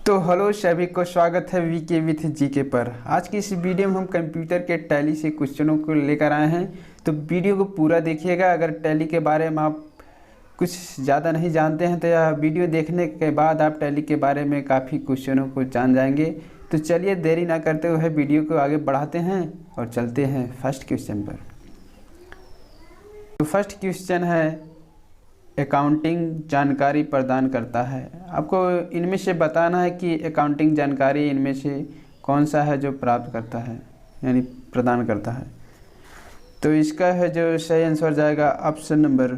तो हेलो सभी को स्वागत है वीके विथ जीके पर। आज की इस वीडियो में हम कंप्यूटर के टैली से क्वेश्चनों को लेकर आए हैं, तो वीडियो को पूरा देखिएगा। अगर टैली के बारे में आप कुछ ज़्यादा नहीं जानते हैं तो यह वीडियो देखने के बाद आप टैली के बारे में काफ़ी क्वेश्चनों को जान जाएंगे। तो चलिए देरी ना करते हुए वीडियो को आगे बढ़ाते हैं और चलते हैं फर्स्ट क्वेश्चन पर। तो फर्स्ट क्वेश्चन है, अकाउंटिंग जानकारी प्रदान करता है। आपको इनमें से बताना है कि अकाउंटिंग जानकारी इनमें से कौन सा है जो प्राप्त करता है यानी प्रदान करता है। तो इसका है जो सही आंसर जाएगा ऑप्शन नंबर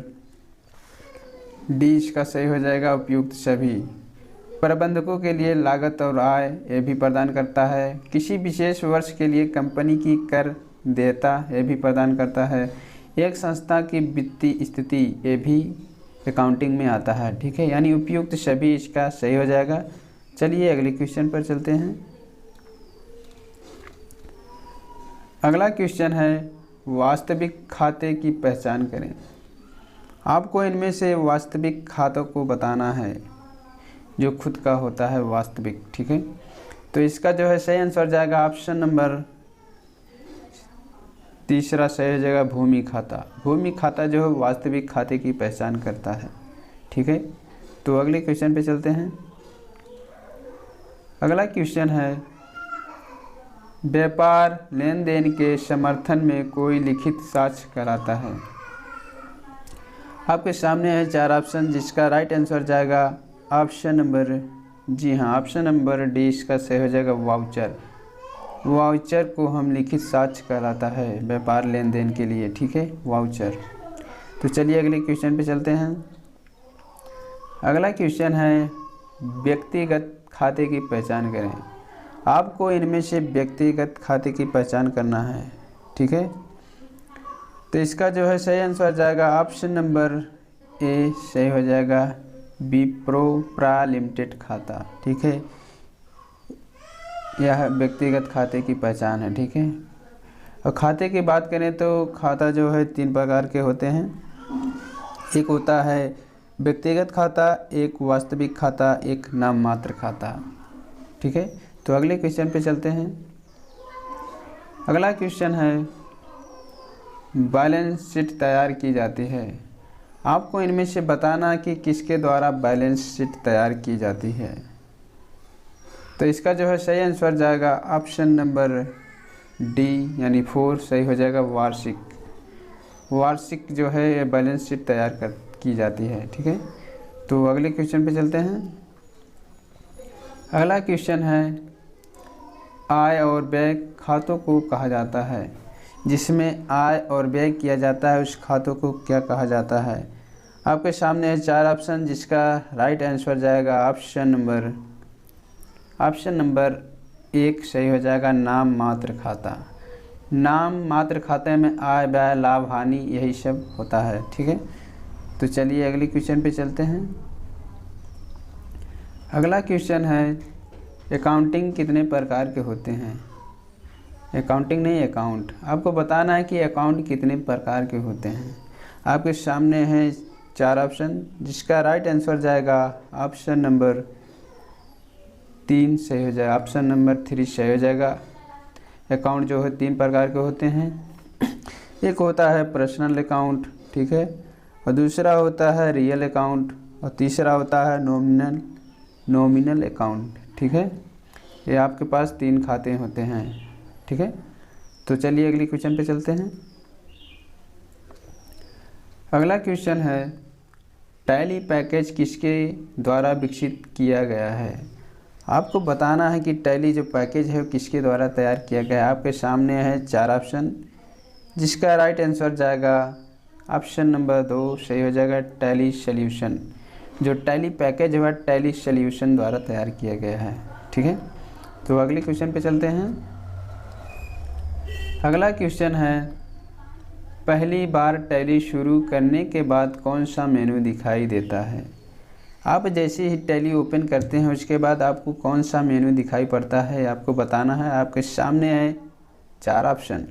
डी, इसका सही हो जाएगा उपयुक्त सभी। प्रबंधकों के लिए लागत और आय ये भी प्रदान करता है। किसी विशेष वर्ष के लिए कंपनी की कर देयता ये भी प्रदान करता है। एक संस्था की वित्तीय स्थिति ये भी अकाउंटिंग में आता है, ठीक है, यानी उपयुक्त सभी इसका सही हो जाएगा। चलिए अगले क्वेश्चन पर चलते हैं। अगला क्वेश्चन है, वास्तविक खाते की पहचान करें। आपको इनमें से वास्तविक खातों को बताना है जो खुद का होता है वास्तविक, ठीक है। तो इसका जो है सही आंसर जाएगा ऑप्शन नंबर तीसरा सही हो जाएगा भूमि खाता। भूमि खाता जो है वास्तविक खाते की पहचान करता है, ठीक है। तो अगले क्वेश्चन पे चलते हैं। अगला क्वेश्चन है, व्यापार लेन देन के समर्थन में कोई लिखित साक्ष्य कराता है। आपके सामने है चार ऑप्शन, जिसका राइट आंसर जाएगा ऑप्शन नंबर जी हाँ ऑप्शन नंबर डी, इसका सही हो जाएगा वाउचर। वाउचर को हम लिखित साक्ष्य कराता है व्यापार लेन देन के लिए, ठीक है, वाउचर। तो चलिए अगले क्वेश्चन पे चलते हैं। अगला क्वेश्चन है, व्यक्तिगत खाते की पहचान करें। आपको इनमें से व्यक्तिगत खाते की पहचान करना है, ठीक है। तो इसका जो है सही आंसर जाएगा ऑप्शन नंबर ए, सही हो जाएगा विप्रो प्रा लिमिटेड खाता, ठीक है। यह व्यक्तिगत खाते की पहचान है, ठीक है। और खाते की बात करें तो खाता जो है तीन प्रकार के होते हैं। एक होता है व्यक्तिगत खाता, एक वास्तविक खाता, एक नाम मात्र खाता, ठीक है। तो अगले क्वेश्चन पे चलते हैं। अगला क्वेश्चन है, बैलेंस शीट तैयार की जाती है। आपको इनमें से बताना कि किसके द्वारा बैलेंस शीट तैयार की जाती है। तो इसका जो है सही आंसर जाएगा ऑप्शन नंबर डी यानी 4, सही हो जाएगा वार्षिक। वार्षिक जो है ये बैलेंस शीट तैयार की जाती है, ठीक है। तो अगले क्वेश्चन पे चलते हैं। अगला क्वेश्चन है, आय और व्यय खातों को कहा जाता है। जिसमें आय और व्यय किया जाता है उस खातों को क्या कहा जाता है। आपके सामने है चार ऑप्शन, जिसका राइट आंसर जाएगा ऑप्शन नंबर 1, सही हो जाएगा नाम मात्र खाता। नाम मात्र खाते में आय व्यय लाभ हानि यही सब होता है, ठीक है। तो चलिए अगले क्वेश्चन पे चलते हैं। अगला क्वेश्चन है, अकाउंटिंग कितने प्रकार के होते हैं। अकाउंटिंग नहीं, अकाउंट। आपको बताना है कि अकाउंट कितने प्रकार के होते हैं। आपके सामने है चार ऑप्शन, जिसका राइट आंसर जाएगा ऑप्शन नंबर 3, सही हो जाएगा ऑप्शन नंबर 3, सही हो जाएगा। अकाउंट जो है तीन प्रकार के होते हैं। एक होता है पर्सनल अकाउंट, ठीक है, और दूसरा होता है रियल अकाउंट, और तीसरा होता है नॉमिनल अकाउंट, ठीक है। ये आपके पास तीन खाते होते हैं, ठीक है। तो चलिए अगले क्वेश्चन पे चलते हैं। अगला क्वेश्चन है, टैली पैकेज किसके द्वारा विकसित किया गया है। आपको बताना है कि टैली जो पैकेज है वो किसके द्वारा तैयार किया गया है। आपके सामने है चार ऑप्शन, जिसका राइट आंसर जाएगा ऑप्शन नंबर 2, सही हो जाएगा टैली सॉल्यूशन। जो टैली पैकेज है टैली सॉल्यूशन द्वारा तैयार किया गया है, ठीक है। तो अगले क्वेश्चन पे चलते हैं। अगला क्वेश्चन है, पहली बार टैली शुरू करने के बाद कौन सा मेनू दिखाई देता है। आप जैसे ही टैली ओपन करते हैं उसके बाद आपको कौन सा मेनू दिखाई पड़ता है आपको बताना है। आपके सामने है चार ऑप्शन,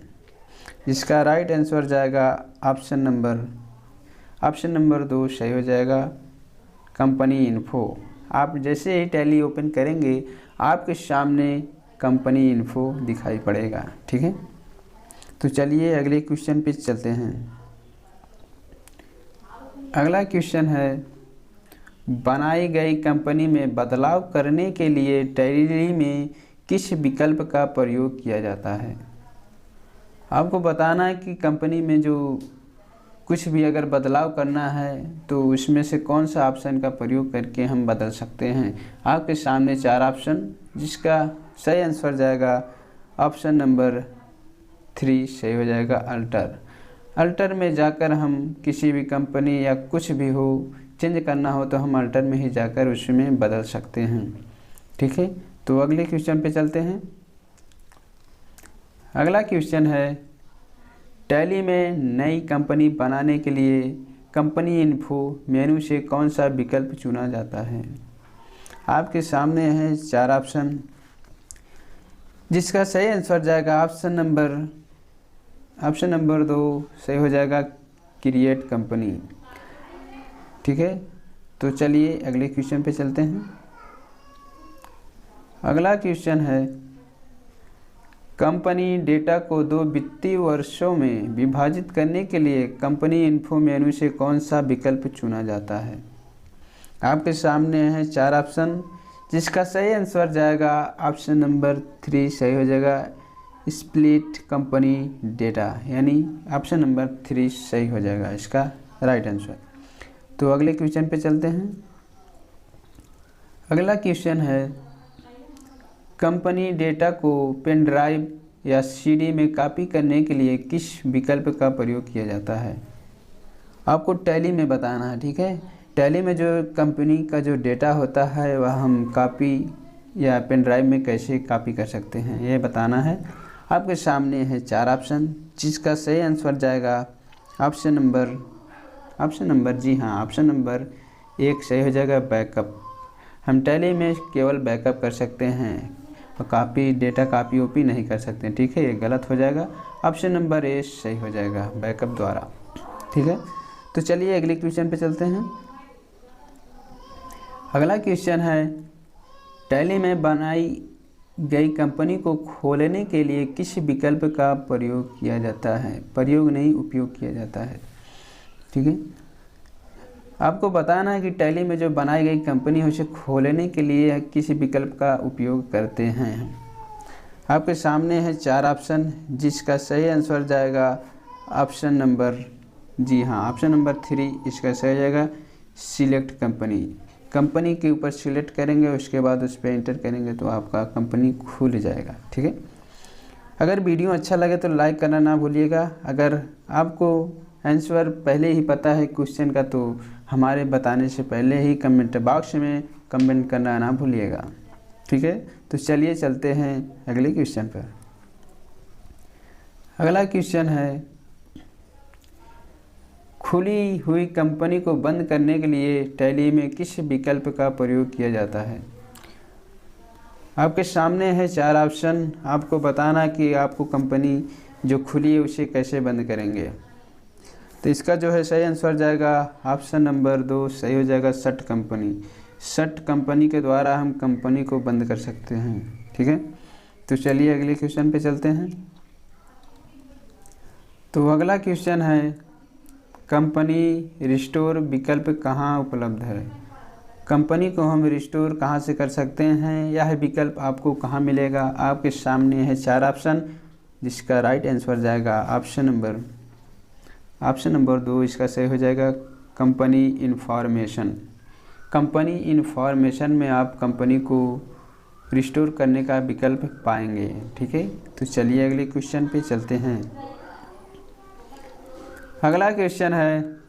जिसका राइट आंसर जाएगा ऑप्शन नंबर 2, सही हो जाएगा कंपनी इन्फो। आप जैसे ही टैली ओपन करेंगे आपके सामने कंपनी इन्फो दिखाई पड़ेगा। ठीक है, तो चलिए अगले क्वेश्चन पे चलते हैं। अगला क्वेश्चन है, बनाई गई कंपनी में बदलाव करने के लिए टैली में किस विकल्प का प्रयोग किया जाता है। आपको बताना है कि कंपनी में जो कुछ भी अगर बदलाव करना है तो उसमें से कौन सा ऑप्शन का प्रयोग करके हम बदल सकते हैं। आपके सामने 4 ऑप्शन, जिसका सही आंसर जाएगा ऑप्शन नंबर 3 सही हो जाएगा, अल्टर। अल्टर में जाकर हम किसी भी कंपनी या कुछ भी हो चेंज करना हो तो हम अल्टर में ही जाकर उसमें बदल सकते हैं। ठीक है, तो अगले क्वेश्चन पे चलते हैं। अगला क्वेश्चन है, टैली में नई कंपनी बनाने के लिए कंपनी इन्फो मेनू से कौन सा विकल्प चुना जाता है। आपके सामने है 4 ऑप्शन, जिसका सही आंसर जाएगा ऑप्शन नंबर 2 सही हो जाएगा, क्रिएट कंपनी। ठीक है, तो चलिए अगले क्वेश्चन पे चलते हैं। अगला क्वेश्चन है, कंपनी डेटा को 2 वित्तीय वर्षों में विभाजित करने के लिए कंपनी इन्फो मेनू से कौन सा विकल्प चुना जाता है। आपके सामने है 4 ऑप्शन, जिसका सही आंसर जाएगा ऑप्शन नंबर 3 सही हो जाएगा, स्प्लिट कंपनी डेटा, यानी ऑप्शन नंबर 3 सही हो जाएगा इसका राइट आंसर। तो अगले क्वेश्चन पे चलते हैं। अगला क्वेश्चन है, कंपनी डेटा को पेन ड्राइव या सीडी में कॉपी करने के लिए किस विकल्प का प्रयोग किया जाता है। आपको टैली में बताना है। ठीक है, टैली में जो कंपनी का जो डेटा होता है वह हम कॉपी या पेन ड्राइव में कैसे कॉपी कर सकते हैं ये बताना है। आपके सामने है 4 ऑप्शन, जिसका सही आंसर जाएगा ऑप्शन नंबर जी हाँ, ऑप्शन नंबर 1 सही हो जाएगा, बैकअप। हम टैली में केवल बैकअप कर सकते हैं, कॉपी डेटा कॉपी ओपी नहीं कर सकते। ठीक है, ये गलत हो जाएगा, ऑप्शन नंबर ए सही हो जाएगा, बैकअप द्वारा। ठीक है, तो चलिए अगले क्वेश्चन पे चलते हैं। अगला क्वेश्चन है, टैली में बनाई गई कंपनी को खोलने के लिए किस विकल्प का प्रयोग किया जाता है, उपयोग किया जाता है। ठीक है, आपको बताना है कि टैली में जो बनाई गई कंपनी है उसे खोलने के लिए किसी विकल्प का उपयोग करते हैं। आपके सामने है 4 ऑप्शन, जिसका सही आंसर जाएगा ऑप्शन नंबर जी हाँ, ऑप्शन नंबर 3 इसका सही जाएगा, सिलेक्ट कंपनी के ऊपर सिलेक्ट करेंगे, उसके बाद उस पर एंटर करेंगे तो आपका कंपनी खुल जाएगा। ठीक है, अगर वीडियो अच्छा लगे तो लाइक करना ना भूलिएगा। अगर आपको आंसर पहले ही पता है क्वेश्चन का तो हमारे बताने से पहले ही कमेंट बॉक्स में कमेंट करना ना भूलिएगा। ठीक है, तो चलिए चलते हैं अगले क्वेश्चन पर। अगला क्वेश्चन है, खुली हुई कंपनी को बंद करने के लिए टैली में किस विकल्प का प्रयोग किया जाता है। आपके सामने है 4 ऑप्शन, आपको बताना कि आपको कंपनी जो खुली है उसे कैसे बंद करेंगे। तो इसका जो है सही आंसर जाएगा ऑप्शन नंबर 2 सही हो जाएगा, शट कंपनी के द्वारा हम कंपनी को बंद कर सकते हैं। ठीक है, तो चलिए अगले क्वेश्चन पे चलते हैं। तो अगला क्वेश्चन है, कंपनी रिस्टोर विकल्प कहाँ उपलब्ध है। कंपनी को हम रिस्टोर कहाँ से कर सकते हैं, यह विकल्प आपको कहाँ मिलेगा। आपके सामने है 4 ऑप्शन, जिसका राइट आंसर जाएगा ऑप्शन नंबर 2 इसका सही हो जाएगा, कंपनी इन्फॉर्मेशन में आप कंपनी को रिस्टोर करने का विकल्प पाएंगे। ठीक है, तो चलिए अगले क्वेश्चन पे चलते हैं। अगला क्वेश्चन है,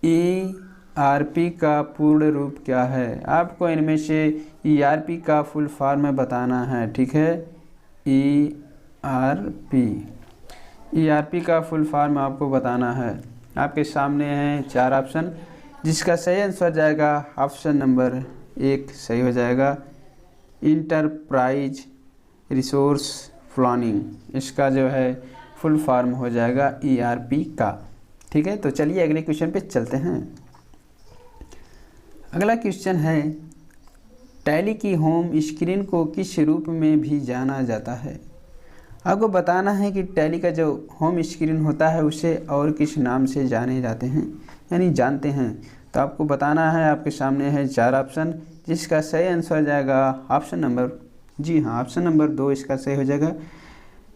ERP का पूर्ण रूप क्या है। आपको इनमें से ERP का फुल फॉर्म बताना है। ठीक है, ERP का फुल फॉर्म आपको बताना है। आपके सामने हैं 4 ऑप्शन, जिसका सही आंसर जाएगा ऑप्शन नंबर 1 सही हो जाएगा, इंटरप्राइज रिसोर्स प्लानिंग। इसका जो है फुल फॉर्म हो जाएगा ERP का। ठीक है, तो चलिए अगले क्वेश्चन पे चलते हैं। अगला क्वेश्चन है, टैली की होम स्क्रीन को किस रूप में भी जाना जाता है। आपको बताना है कि टैली का जो होम स्क्रीन होता है उसे और किस नाम से जाने जाते हैं यानी जानते हैं। तो आपको बताना है, आपके सामने है 4 ऑप्शन, जिसका सही आंसर हो जाएगा ऑप्शन नंबर, जी हाँ, ऑप्शन नंबर 2 इसका सही हो जाएगा।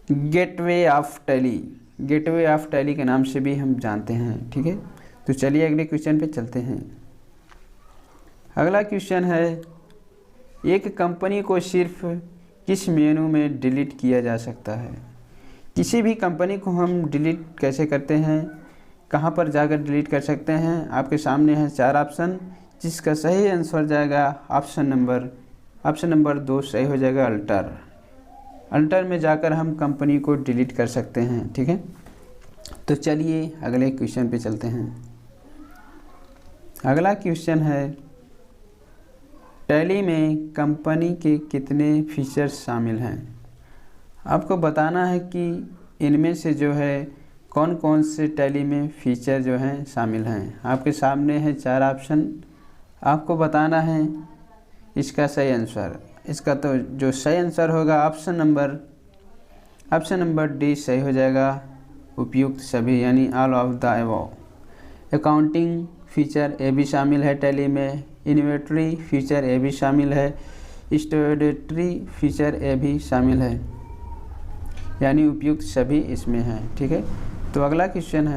Gateway of tally, gateway of tally के नाम से भी हम जानते हैं। ठीक है, तो चलिए अगले क्वेश्चन पे चलते हैं। अगला क्वेश्चन है, एक कंपनी को सिर्फ किस मेनू में डिलीट किया जा सकता है। किसी भी कंपनी को हम डिलीट कैसे करते हैं, कहाँ पर जाकर डिलीट कर सकते हैं। आपके सामने है 4 ऑप्शन, जिसका सही आंसर जाएगा ऑप्शन नंबर 2 सही हो जाएगा। अल्टर में जाकर हम कंपनी को डिलीट कर सकते हैं। ठीक है, तो चलिए अगले क्वेश्चन पे चलते हैं। अगला क्वेश्चन है, टैली में कंपनी के कितने फीचर्स शामिल हैं। आपको बताना है कि इनमें से जो है कौन कौन से टैली में फीचर जो हैं शामिल हैं। आपके सामने है 4 ऑप्शन, आपको बताना है इसका सही आंसर। इसका तो जो सही आंसर होगा ऑप्शन नंबर डी सही हो जाएगा, उपयुक्त सभी यानी all of the above. Accounting feature A भी शामिल है टैली में, इन्वेंटरी फीचर ए भी शामिल है, स्टोरेटरी फीचर ए भी शामिल है, यानी उपयुक्त सभी इसमें हैं। ठीक है, तो अगला क्वेश्चन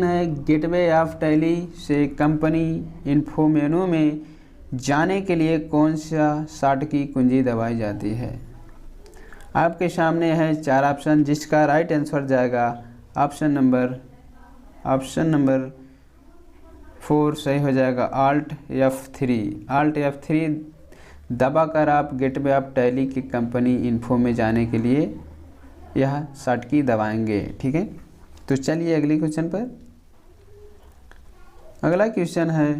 है, गेटवे ऑफ टैली से कंपनी इन्फो मेनू में जाने के लिए कौन सा शॉर्ट की कुंजी दबाई जाती है। आपके सामने है 4 ऑप्शन, जिसका राइट आंसर जाएगा ऑप्शन नंबर 4 सही हो जाएगा। Alt F3 दबाकर आप गेटवे ऑफ टैली की कंपनी इन्फो में जाने के लिए यह शॉर्ट की दबाएंगे। ठीक है, तो चलिए अगले क्वेश्चन पर। अगला क्वेश्चन है,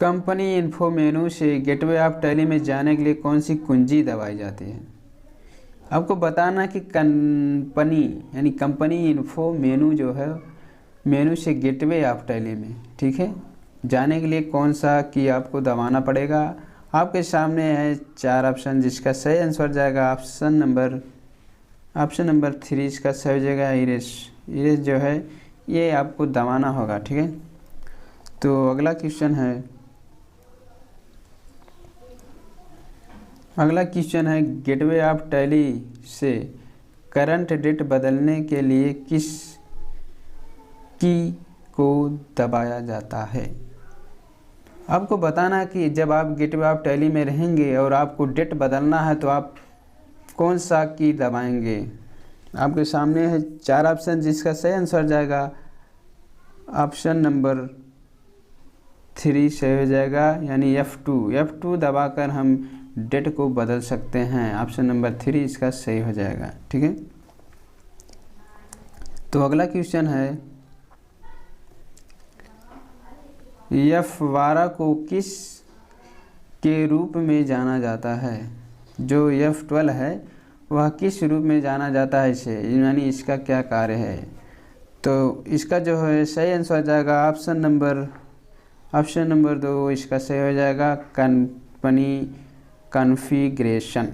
कंपनी इन्फो मेनू से गेटवे ऑफ टैली में जाने के लिए कौन सी कुंजी दबाई जाती है। आपको बताना कि कंपनी इन्फो मेनू जो है मेनू से गेटवे ऑफ टैली में, ठीक है, जाने के लिए कौन सा की आपको दबाना पड़ेगा। आपके सामने है 4 ऑप्शन, जिसका सही आंसर जाएगा ऑप्शन नंबर 3 इसका सही हो जाएगा। इरेज जो है ये आपको दबाना होगा। ठीक है, तो अगला क्वेश्चन है गेटवे ऑफ टैली से करंट डेट बदलने के लिए किस की को दबाया जाता है। आपको बताना है कि जब आप गेटवे ऑफ टैली में रहेंगे और आपको डेट बदलना है तो आप कौन सा की दबाएंगे। आपके सामने है 4 ऑप्शन, जिसका सही आंसर जाएगा ऑप्शन नंबर 3 सही हो जाएगा, यानी F2 दबाकर हम डेट को बदल सकते हैं। ऑप्शन नंबर 3 इसका सही हो जाएगा। ठीक है, तो अगला क्वेश्चन है, F12 को किस के रूप में जाना जाता है। जो F12 है वह किस रूप में जाना जाता है इसे, यानी इसका क्या कार्य है। तो इसका जो है सही आंसर जाएगा ऑप्शन नंबर 2 इसका सही हो जाएगा, कंपनी कॉन्फ़िगरेशन।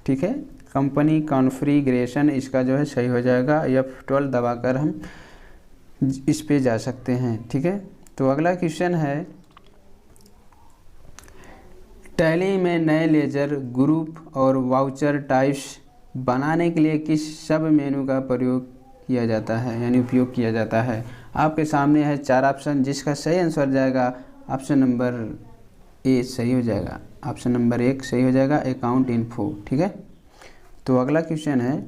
ठीक है, कंपनी कॉन्फ़िगरेशन इसका जो है सही हो जाएगा। F12 दबाकर हम इस पे जा सकते हैं। ठीक है, तो अगला क्वेश्चन है, टैली में नए लेजर ग्रुप और वाउचर टाइप्स बनाने के लिए किस सब मेनू का प्रयोग किया जाता है, यानी उपयोग किया जाता है। आपके सामने है 4 ऑप्शन, जिसका सही आंसर जाएगा ऑप्शन नंबर ए सही हो जाएगा, ऑप्शन नंबर 1 सही हो जाएगा, अकाउंट इन्फो। ठीक है, तो अगला क्वेश्चन है,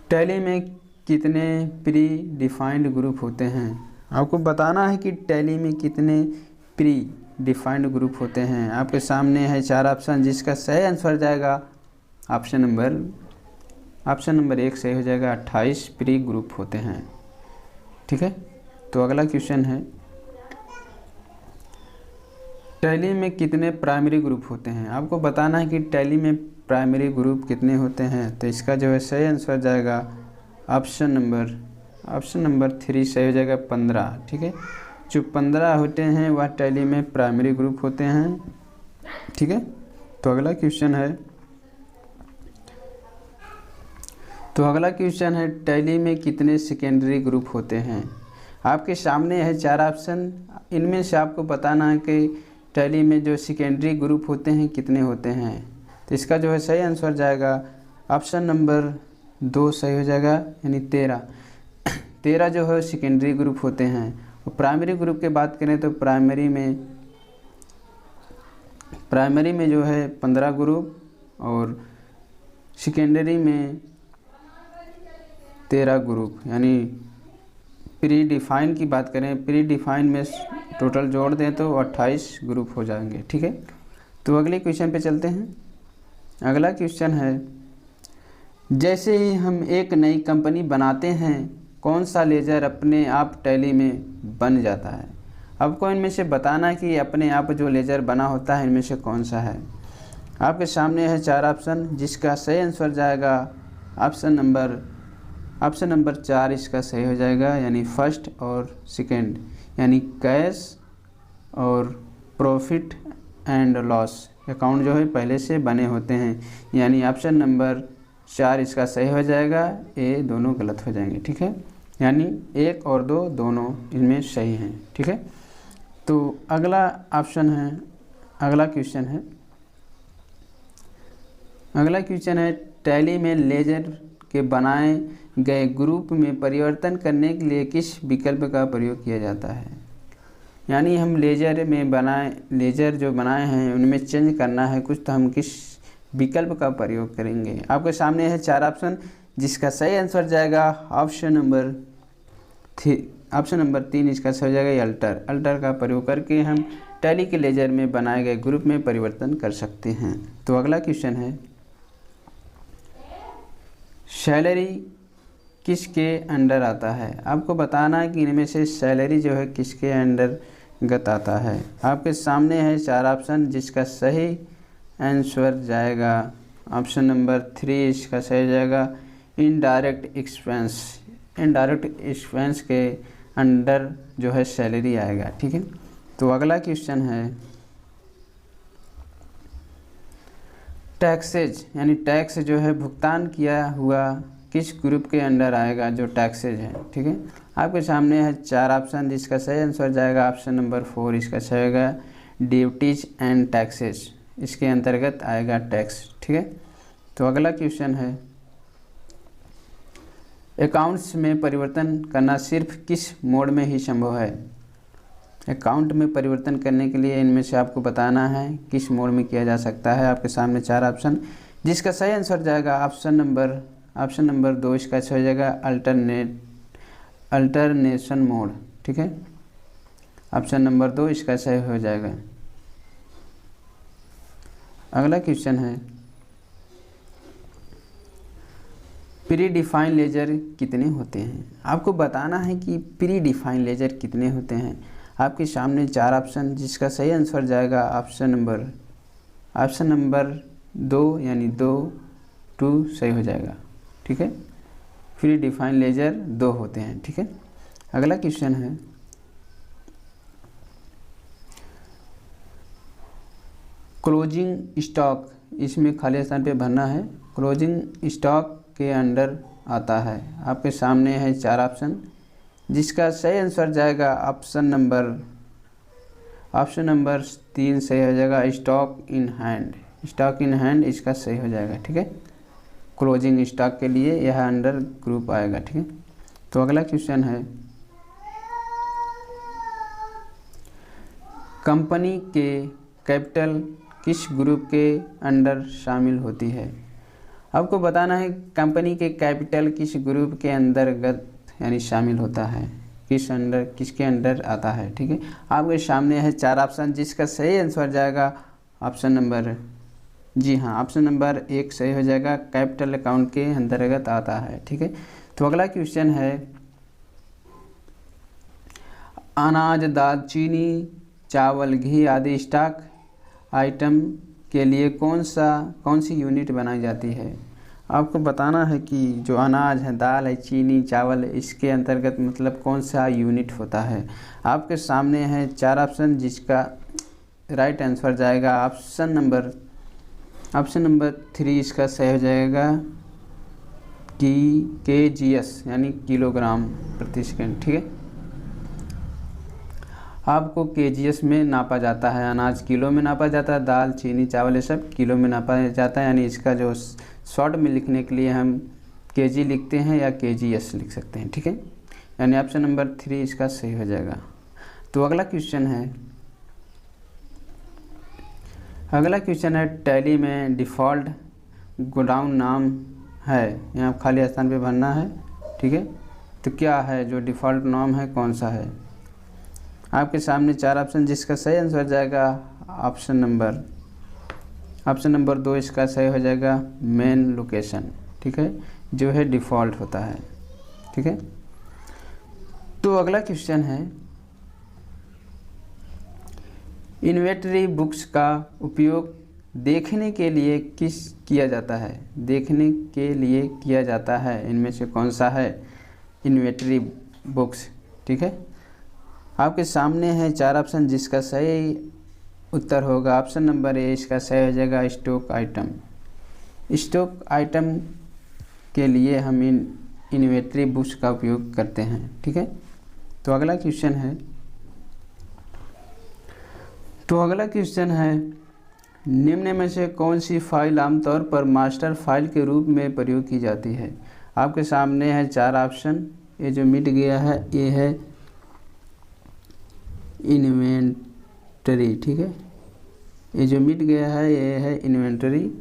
टैली में कितने प्री डिफाइंड ग्रुप होते हैं। आपको बताना है कि टैली में कितने प्री डिफाइंड ग्रुप होते हैं। आपके सामने है 4 ऑप्शन, जिसका सही आंसर जाएगा ऑप्शन नंबर 1 सही हो जाएगा, 28 प्री ग्रुप होते हैं। ठीक है, तो अगला क्वेश्चन है, टैली में कितने प्राइमरी ग्रुप होते हैं। आपको बताना है कि टैली में प्राइमरी ग्रुप कितने होते हैं। तो इसका जो है सही आंसर जाएगा ऑप्शन नंबर 3 सही हो जाएगा 15। ठीक है, जो 15 होते हैं वह टैली में प्राइमरी ग्रुप होते हैं। ठीक है, तो अगला क्वेश्चन है टैली में कितने सेकेंडरी ग्रुप होते हैं। आपके सामने है 4 ऑप्शन, इनमें से आपको बताना है कि टैली में जो सेकेंडरी ग्रुप होते हैं कितने होते हैं। तो इसका जो है सही आंसर जाएगा ऑप्शन नंबर 2 सही हो जाएगा, यानी 13 जो है सेकेंडरी ग्रुप होते हैं। और प्राइमरी ग्रुप की बात करें तो प्राइमरी में जो है 15 ग्रुप और सेकेंडरी में 13 ग्रुप, यानी प्री डिफाइन की बात करें, प्री डिफाइन में टोटल जोड़ दें तो 28 ग्रुप हो जाएंगे। ठीक है, तो अगले क्वेश्चन पे चलते हैं। अगला क्वेश्चन है जैसे ही हम एक नई कंपनी बनाते हैं कौन सा लेजर अपने आप टैली में बन जाता है। आपको इनमें से बताना है कि अपने आप जो लेजर बना होता है इनमें से कौन सा है। आपके सामने है 4 ऑप्शन, जिसका सही आंसर जाएगा ऑप्शन नंबर 4 इसका सही हो जाएगा, यानी फर्स्ट और सेकंड, यानी कैश और प्रॉफिट एंड लॉस अकाउंट जो है पहले से बने होते हैं, यानी ऑप्शन नंबर 4 इसका सही हो जाएगा। ए दोनों गलत हो जाएंगे। ठीक है, यानी 1 और 2 दोनों इनमें सही हैं। ठीक है, तो अगला क्वेश्चन है टैली में लेजर के बनाए गए ग्रुप में परिवर्तन करने के लिए किस विकल्प का प्रयोग किया जाता है। यानी हम लेजर जो बनाए हैं उनमें चेंज करना है कुछ, तो हम किस विकल्प का प्रयोग करेंगे। आपके सामने है 4 ऑप्शन, जिसका सही आंसर जाएगा ऑप्शन नंबर 3 इसका सही हो जाएगा अल्टर का प्रयोग करके हम टैली के लेजर में बनाए गए ग्रुप में परिवर्तन कर सकते हैं। तो अगला क्वेश्चन है सैलरी किसके अंडर आता है। आपको बताना है कि इनमें से सैलरी जो है किसके अंडरगत आता है। आपके सामने है 4 ऑप्शन, जिसका सही आंसर जाएगा ऑप्शन नंबर 3 इसका सही जाएगा इनडायरेक्ट एक्सपेंस के अंडर जो है सैलरी आएगा। ठीक है, तो अगला क्वेश्चन है टैक्सेज, यानी टैक्स जो है भुगतान किया हुआ किस ग्रुप के अंडर आएगा जो टैक्सेज है। ठीक है, आपके सामने है 4 ऑप्शन, जिसका सही आंसर जाएगा ऑप्शन नंबर 4 इसका सही होगा ड्यूटीज एंड टैक्सेज, इसके अंतर्गत आएगा टैक्स। ठीक है, तो अगला क्वेश्चन है अकाउंट्स में परिवर्तन करना सिर्फ किस मोड में ही संभव है। अकाउंट में परिवर्तन करने के लिए इनमें से आपको बताना है किस मोड में किया जा सकता है। आपके सामने 4 ऑप्शन, जिसका सही आंसर जाएगा ऑप्शन नंबर 2 इसका सही हो जाएगा अल्टरनेशन मोड। ठीक है, ऑप्शन नंबर 2 इसका सही हो जाएगा। अगला क्वेश्चन है प्री डिफाइन लेजर कितने होते हैं। आपको बताना है कि प्री डिफाइन लेजर कितने होते हैं। आपके सामने 4 ऑप्शन, जिसका सही आंसर जाएगा ऑप्शन नंबर 2 यानी 2 सही हो जाएगा। ठीक है, प्री डिफाइन लेजर 2 होते हैं। ठीक है, अगला क्वेश्चन है क्लोजिंग स्टॉक, इसमें खाली स्थान पे भरना है। क्लोजिंग स्टॉक के अंडर आता है। आपके सामने है 4 ऑप्शन, जिसका सही आंसर जाएगा ऑप्शन नंबर 3 सही हो जाएगा स्टॉक इन हैंड इसका सही हो जाएगा। ठीक है, क्लोजिंग स्टॉक के लिए यह अंडर ग्रुप आएगा। ठीक है, तो अगला क्वेश्चन है कंपनी के कैपिटल किस ग्रुप के अंडर शामिल होती है। आपको बताना है कंपनी के कैपिटल किस ग्रुप के अंतर्गत यानी शामिल होता है, किसके अंडर आता है। ठीक है, आपके सामने है 4 ऑप्शन, जिसका सही आंसर जाएगा ऑप्शन नंबर 1 सही हो जाएगा, कैपिटल अकाउंट के अंतर्गत आता है। ठीक है, तो अगला क्वेश्चन है अनाज, दाल, चीनी, चावल, घी आदि स्टॉक आइटम के लिए कौन सी यूनिट बनाई जाती है। आपको बताना है कि जो अनाज है, दाल है, चीनी, चावल, इसके अंतर्गत मतलब कौन सा यूनिट होता है। आपके सामने है 4 ऑप्शन, जिसका राइट आंसर जाएगा ऑप्शन नंबर 3 इसका सही हो जाएगा कि KGS यानी किलोग्राम प्रति सेकंड। ठीक है, आपको KGS में नापा जाता है। अनाज किलो में नापा जाता है, दाल, चीनी, चावल ये सब किलो में नापा जाता है। यानी इसका जो शॉर्ट में लिखने के लिए हम KG लिखते हैं या KGS लिख सकते हैं। ठीक है, यानी ऑप्शन नंबर 3 इसका सही हो जाएगा। तो अगला क्वेश्चन है टैली में डिफ़ॉल्ट गोडाउन नाम है, यहाँ खाली स्थान पे भरना है। ठीक है, तो क्या है जो डिफ़ॉल्ट नाम है, कौन सा है। आपके सामने 4 ऑप्शन, जिसका सही आंसर जाएगा ऑप्शन नंबर 2 इसका सही हो जाएगा मेन लोकेशन। ठीक है, जो है डिफ़ॉल्ट होता है। ठीक है, तो अगला क्वेश्चन है इन्वेंटरी बुक्स का उपयोग देखने के लिए किया जाता है। देखने के लिए किया जाता है, इनमें से कौन सा है इन्वेंटरी बुक्स। ठीक है, आपके सामने है 4 ऑप्शन, जिसका सही उत्तर होगा ऑप्शन नंबर A इसका सही हो जाएगा स्टॉक आइटम। स्टॉक आइटम के लिए हम इन्वेंटरी बुक्स का उपयोग करते हैं। ठीक है, तो अगला क्वेश्चन है निम्न में से कौन सी फाइल आमतौर पर मास्टर फाइल के रूप में प्रयोग की जाती है। आपके सामने है 4 ऑप्शन, ये जो मिट गया है ये है इन्वेंटरी। ठीक है, ये जो मिट गया है ये है इन्वेंटरी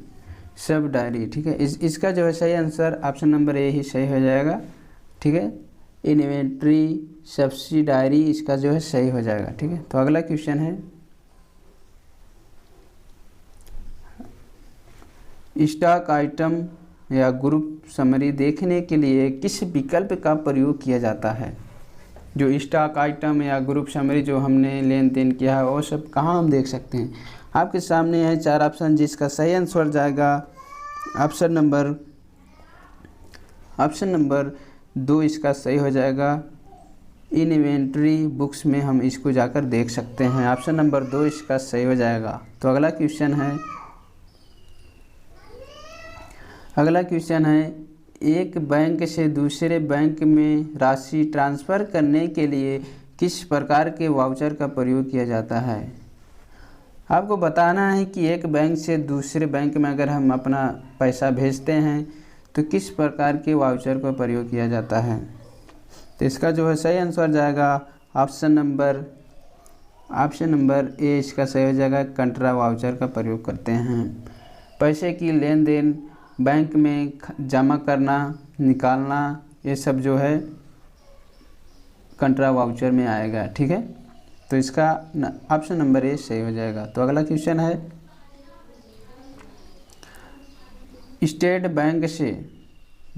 सब डायरी। ठीक है, इसका जो है सही आंसर ऑप्शन नंबर A ही सही हो जाएगा। ठीक है, इन्वेंटरी सब्सिडी डायरी इसका जो है सही हो जाएगा। ठीक है, तो अगला क्वेश्चन है स्टॉक आइटम या ग्रुप समरी देखने के लिए किस विकल्प का प्रयोग किया जाता है। जो स्टॉक आइटम या ग्रुप समरी जो हमने लेन देन किया है वो सब कहाँ हम देख सकते हैं। आपके सामने है 4 ऑप्शन, जिसका सही आंसर जाएगा ऑप्शन नंबर 2 इसका सही हो जाएगा। इन्वेंटरी बुक्स में हम इसको जाकर देख सकते हैं, ऑप्शन नंबर 2 इसका सही हो जाएगा। तो अगला क्वेश्चन है एक बैंक से दूसरे बैंक में राशि ट्रांसफ़र करने के लिए किस प्रकार के वाउचर का प्रयोग किया जाता है। आपको बताना है कि एक बैंक से दूसरे बैंक में अगर हम अपना पैसा भेजते हैं तो किस प्रकार के वाउचर का प्रयोग किया जाता है। तो इसका जो है सही आंसर जाएगा ऑप्शन नंबर A इसका सही हो जाएगा कंट्रा वाउचर का प्रयोग करते हैं। पैसे की लेन देन, बैंक में जमा करना, निकालना, ये सब जो है कंट्रा वाउचर में आएगा। ठीक है, तो इसका ऑप्शन नंबर A सही हो जाएगा। तो अगला क्वेश्चन है स्टेट बैंक से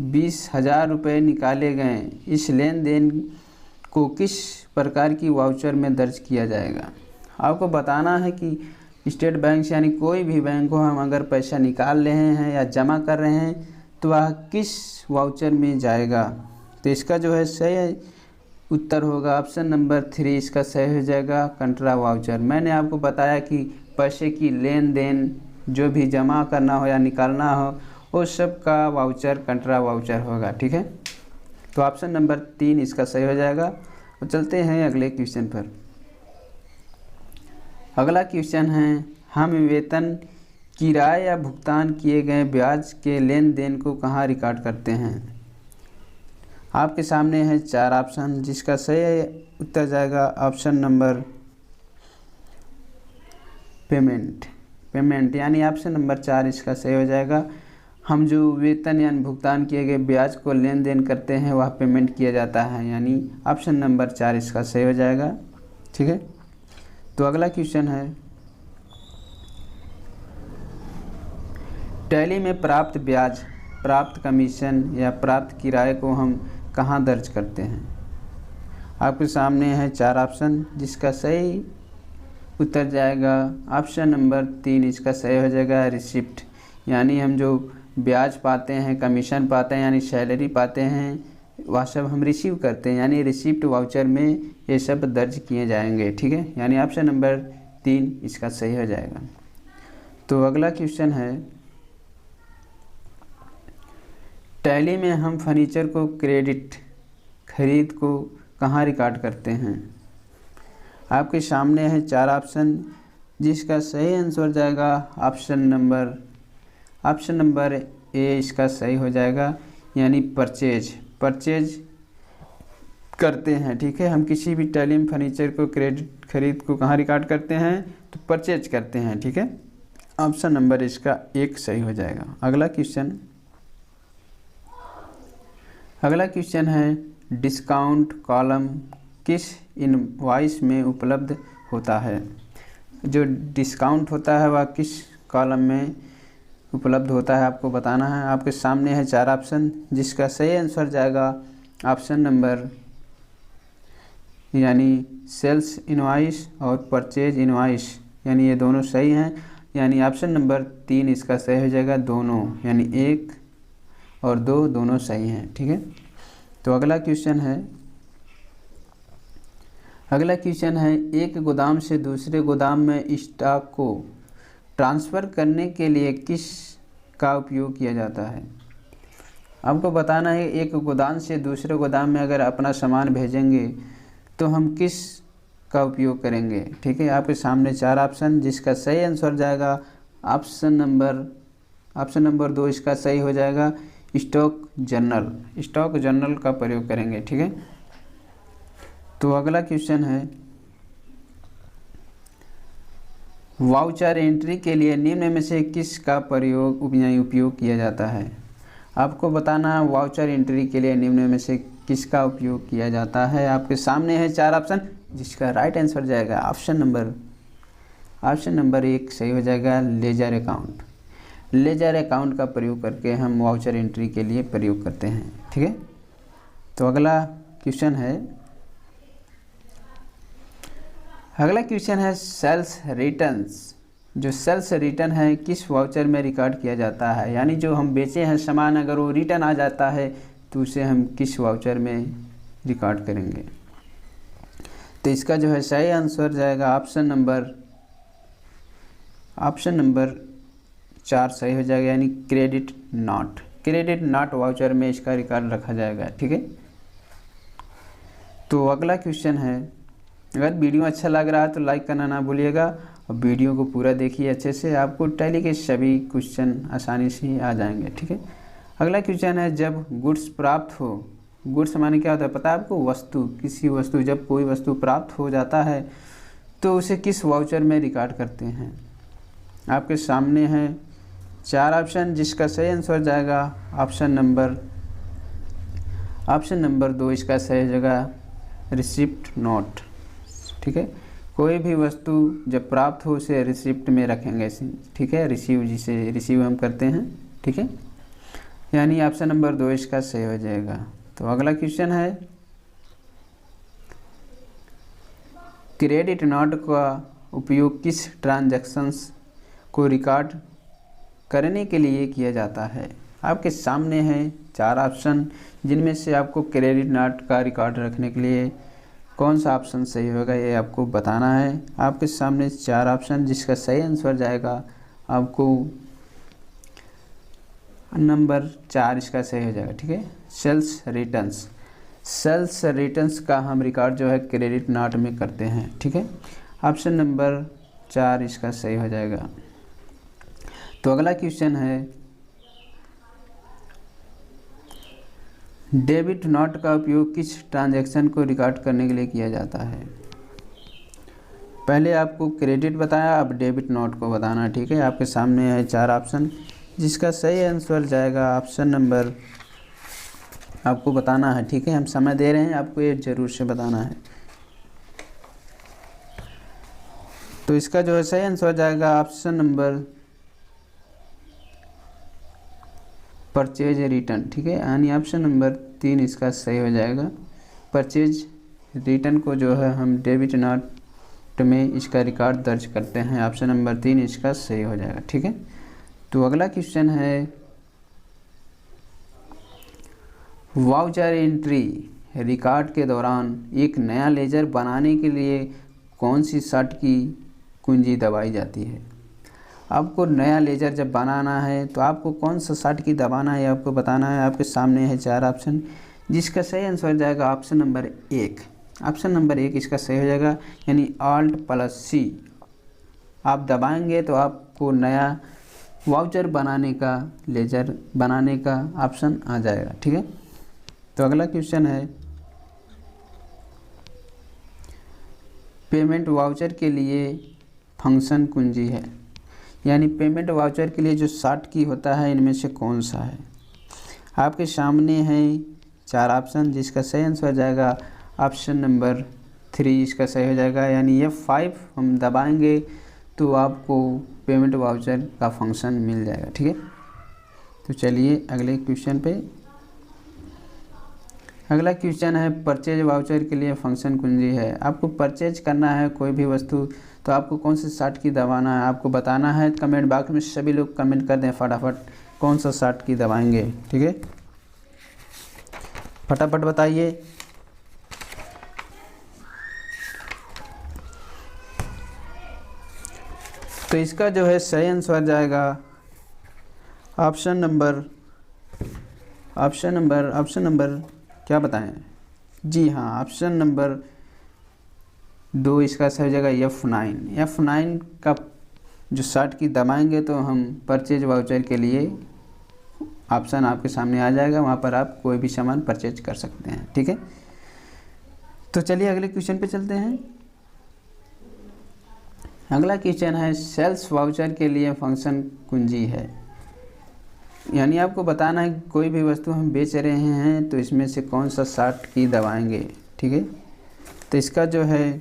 20,000 रुपये निकाले गए, इस लेन देन को किस प्रकार की वाउचर में दर्ज किया जाएगा। आपको बताना है कि स्टेट बैंक से यानी कोई भी बैंक को हम अगर पैसा निकाल रहे हैं या जमा कर रहे हैं तो वह किस वाउचर में जाएगा। तो इसका जो है सही उत्तर होगा ऑप्शन नंबर 3 इसका सही हो जाएगा कंट्रा वाउचर। मैंने आपको बताया कि पैसे की लेन देन जो भी जमा करना हो या निकालना हो वो सब का वाउचर कंट्रा वाउचर होगा। ठीक है, तो ऑप्शन नंबर 3 इसका सही हो जाएगा। तो चलते हैं अगले क्वेश्चन पर। अगला क्वेश्चन है हम वेतन, किराए या भुगतान किए गए ब्याज के लेन देन को कहाँ रिकॉर्ड करते हैं। आपके सामने है 4 ऑप्शन, जिसका सही उत्तर जाएगा ऑप्शन नंबर पेमेंट यानी ऑप्शन नंबर 4 इसका सही हो जाएगा। हम जो वेतन यानी भुगतान किए गए ब्याज को लेन देन करते हैं वह पेमेंट किया जाता है, यानी ऑप्शन नंबर 4 इसका सही हो जाएगा। ठीक है, तो अगला क्वेश्चन है टैली में प्राप्त ब्याज, प्राप्त कमीशन या प्राप्त किराए को हम कहाँ दर्ज करते हैं। आपके सामने है 4 ऑप्शन, जिसका सही उत्तर जाएगा ऑप्शन नंबर 3 इसका सही हो जाएगा रिसिप्ट, यानी हम जो ब्याज पाते हैं, कमीशन पाते हैं यानी सैलरी पाते हैं, वह सब हम रिसीव करते हैं यानी रिसिप्ट वाउचर में ये सब दर्ज किए जाएंगे। ठीक है, यानी ऑप्शन नंबर 3 इसका सही हो जाएगा। तो अगला क्वेश्चन है, टैली में हम फर्नीचर को क्रेडिट खरीद को कहाँ रिकॉर्ड करते हैं? आपके सामने है 4 ऑप्शन, जिसका सही आंसर जाएगा ऑप्शन नंबर ए इसका सही हो जाएगा, यानी परचेज करते हैं। ठीक है, हम किसी भी टैली में फर्नीचर को क्रेडिट खरीद को कहाँ रिकॉर्ड करते हैं? तो परचेज करते हैं। ठीक है, ऑप्शन नंबर इसका 1 सही हो जाएगा। अगला क्वेश्चन है, डिस्काउंट कॉलम किस इनवॉइस में उपलब्ध होता है? जो डिस्काउंट होता है वह किस कॉलम में उपलब्ध होता है आपको बताना है। आपके सामने है 4 ऑप्शन, जिसका सही आंसर जाएगा ऑप्शन नंबर यानी सेल्स इनवॉइस और परचेज इनवॉइस, यानी ये दोनों सही हैं, यानी ऑप्शन नंबर 3 इसका सही हो जाएगा। दोनों यानी 1 और 2 दोनों सही हैं। ठीक है, तो अगला क्वेश्चन है एक गोदाम से दूसरे गोदाम में स्टॉक को ट्रांसफ़र करने के लिए किस का उपयोग किया जाता है? आपको बताना है एक गोदाम से दूसरे गोदाम में अगर अपना सामान भेजेंगे तो हम किस का उपयोग करेंगे। ठीक है, आपके सामने 4 ऑप्शन, जिसका सही आंसर जाएगा ऑप्शन नंबर 2 इसका सही हो जाएगा, स्टॉक जर्नल का प्रयोग करेंगे। ठीक है, तो अगला क्वेश्चन है, वाउचर एंट्री के लिए निम्न में से किस का उपयोग किया जाता है? आपको बताना है वाउचर एंट्री के लिए निम्न में से किसका उपयोग किया जाता है। आपके सामने है 4 ऑप्शन, जिसका राइट आंसर जाएगा ऑप्शन नंबर 1 सही हो जाएगा, लेजर अकाउंट का प्रयोग करके हम वाउचर एंट्री के लिए प्रयोग करते हैं। ठीक है, तो अगला क्वेश्चन है सेल्स रिटर्न्स। जो सेल्स रिटर्न है किस वाउचर में रिकॉर्ड किया जाता है? यानी जो हम बेचे हैं सामान, अगर वो रिटर्न आ जाता है तो उसे हम किस वाउचर में रिकॉर्ड करेंगे? तो इसका जो है सही आंसर जाएगा ऑप्शन नंबर 4 सही हो जाएगा, यानी क्रेडिट नॉट वाउचर में इसका रिकॉर्ड रखा जाएगा। ठीक है, तो अगला क्वेश्चन है, अगर वीडियो अच्छा लग रहा है तो लाइक करना ना भूलिएगा और वीडियो को पूरा देखिए अच्छे से, आपको टैली के सभी क्वेश्चन आसानी से आ जाएंगे। ठीक है, अगला क्वेश्चन है, जब गुड्स प्राप्त हो, गुड्स माने क्या होता है पता है आपको? किसी वस्तु, जब कोई वस्तु प्राप्त हो जाता है तो उसे किस वाउचर में रिकॉर्ड करते हैं? आपके सामने है 4 ऑप्शन, जिसका सही आंसर जाएगा ऑप्शन नंबर 2 इसका सही जगह रिसिप्ट नोट। ठीक है, कोई भी वस्तु जब प्राप्त हो उसे रिसिप्ट में रखेंगे। ठीक है, जिसे रिसीव हम करते हैं। ठीक है, यानी ऑप्शन नंबर 2 इसका सही हो जाएगा। तो अगला क्वेश्चन है, क्रेडिट नोट का उपयोग किस ट्रांजैक्शंस को रिकॉर्ड करने के लिए किया जाता है? आपके सामने है 4 ऑप्शन, जिनमें से आपको क्रेडिट नोट का रिकॉर्ड रखने के लिए कौन सा ऑप्शन सही होगा ये आपको बताना है। आपके सामने 4 ऑप्शन, जिसका सही आंसर जाएगा आपको नंबर 4 इसका सही हो जाएगा। ठीक है, सेल्स रिटर्न्स का हम रिकॉर्ड जो है क्रेडिट नोट में करते हैं। ठीक है, ऑप्शन नंबर 4 इसका सही हो जाएगा। तो अगला क्वेश्चन है, डेबिट नोट का उपयोग किस ट्रांजैक्शन को रिकॉर्ड करने के लिए किया जाता है? पहले आपको क्रेडिट बताया, अब डेबिट नोट को बताना। ठीक है, आपके सामने है 4 ऑप्शन, जिसका सही आंसर जाएगा ऑप्शन नंबर, आपको बताना है। ठीक है, हम समय दे रहे हैं, आपको ये जरूर से बताना है। तो इसका जो है सही आंसर जाएगा ऑप्शन नंबर परचेज रिटर्न। ठीक है, यानी ऑप्शन नंबर 3 इसका सही हो जाएगा। परचेज रिटर्न को जो है हम डेबिट नोट में इसका रिकॉर्ड दर्ज करते हैं। ऑप्शन नंबर 3 इसका सही हो जाएगा। ठीक है, तो अगला क्वेश्चन है, वाउचर एंट्री रिकॉर्ड के दौरान एक नया लेजर बनाने के लिए कौन सी शर्त की कुंजी दबाई जाती है। आपको नया लेजर जब बनाना है तो आपको कौन सा शर्त की दबाना है आपको बताना है। आपके सामने है 4 ऑप्शन, जिसका सही आंसर हो जाएगा ऑप्शन नंबर 1। ऑप्शन नंबर 1 इसका सही हो जाएगा, यानी Alt+C आप दबाएंगे तो आपको नया वाउचर बनाने का, लेजर बनाने का ऑप्शन आ जाएगा। ठीक है, तो अगला क्वेश्चन है, पेमेंट वाउचर के लिए फंक्शन कुंजी है, यानी पेमेंट वाउचर के लिए जो शॉर्ट की होता है इनमें से कौन सा है। आपके सामने है 4 ऑप्शन, जिसका सही आंसर हो जाएगा ऑप्शन नंबर 3 इसका सही हो जाएगा, यानी F5 हम दबाएंगे तो आपको पेमेंट वाउचर का फंक्शन मिल जाएगा। ठीक है, तो चलिए अगले क्वेश्चन पे। अगला क्वेश्चन है, परचेज वाउचर के लिए फंक्शन कुंजी है। आपको परचेज करना है कोई भी वस्तु तो आपको कौन सी शॉर्ट की दबाना है आपको बताना है। कमेंट बॉक्स में सभी लोग कमेंट कर दें फटाफट कौन सा शॉर्ट की दबाएंगे। ठीक है, फटाफट बताइए। तो इसका जो है सही आंसर आ जाएगा ऑप्शन नंबर क्या बताएं जी हाँ, ऑप्शन नंबर 2 इसका सही हो जाएगा F9 का जो शॉर्ट की दबाएंगे तो हम परचेज वाउचर के लिए ऑप्शन आपके सामने आ जाएगा, वहाँ पर आप कोई भी सामान परचेज कर सकते हैं। ठीक है, तो चलिए अगले क्वेश्चन पे चलते हैं। अगला क्वेश्चन है, सेल्स वाउचर के लिए फंक्शन कुंजी है, यानी आपको बताना है कि कोई भी वस्तु हम बेच रहे हैं तो इसमें से कौन सा शॉर्ट की दबाएंगे। ठीक है, तो इसका जो है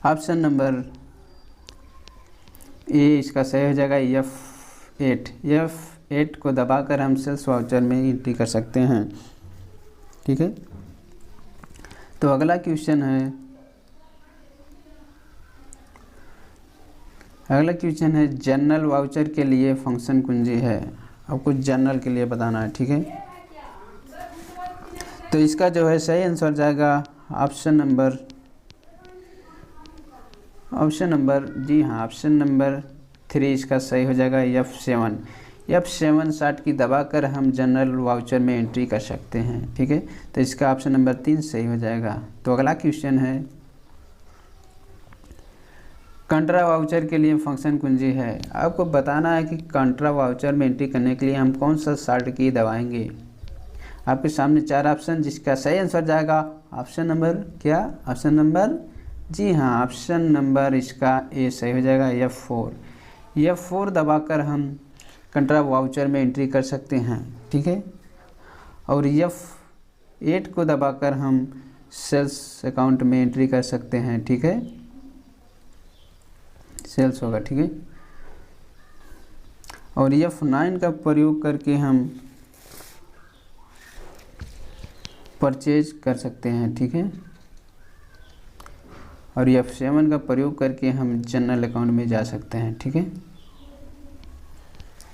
ऑप्शन नंबर ए इसका सही हो जाएगा F8 को दबाकर हम सेल्स वाउचर में एंट्री कर सकते हैं। ठीक है, तो अगला क्वेश्चन है जनरल वाउचर के लिए फंक्शन कुंजी है। आपको जनरल के लिए बताना है। ठीक है, तो इसका जो है सही आंसर जाएगा ऑप्शन नंबर जी हाँ, ऑप्शन नंबर 3 इसका सही हो जाएगा F7 शॉर्ट की दबाकर हम जनरल वाउचर में एंट्री कर सकते हैं। ठीक है, तो इसका ऑप्शन नंबर 3 सही हो जाएगा। तो अगला क्वेश्चन है, कंट्रा वाउचर के लिए फंक्शन कुंजी है। आपको बताना है कि कंट्रा वाउचर में एंट्री करने के लिए हम कौन सा शॉर्ट की दबाएंगे। आपके सामने 4 ऑप्शन, जिसका सही आंसर जाएगा ऑप्शन नंबर जी हाँ, ऑप्शन नंबर इसका ए सही हो जाएगा F4 दबाकर हम कंट्रा वाउचर में एंट्री कर सकते हैं। ठीक है, और F8 को दबाकर हम सेल्स अकाउंट में एंट्री कर सकते हैं। ठीक है, सेल्स होगा। ठीक है, और F9 का प्रयोग करके हम परचेज कर सकते हैं। ठीक है, और F7 का प्रयोग करके हम जनरल अकाउंट में जा सकते हैं। ठीक है,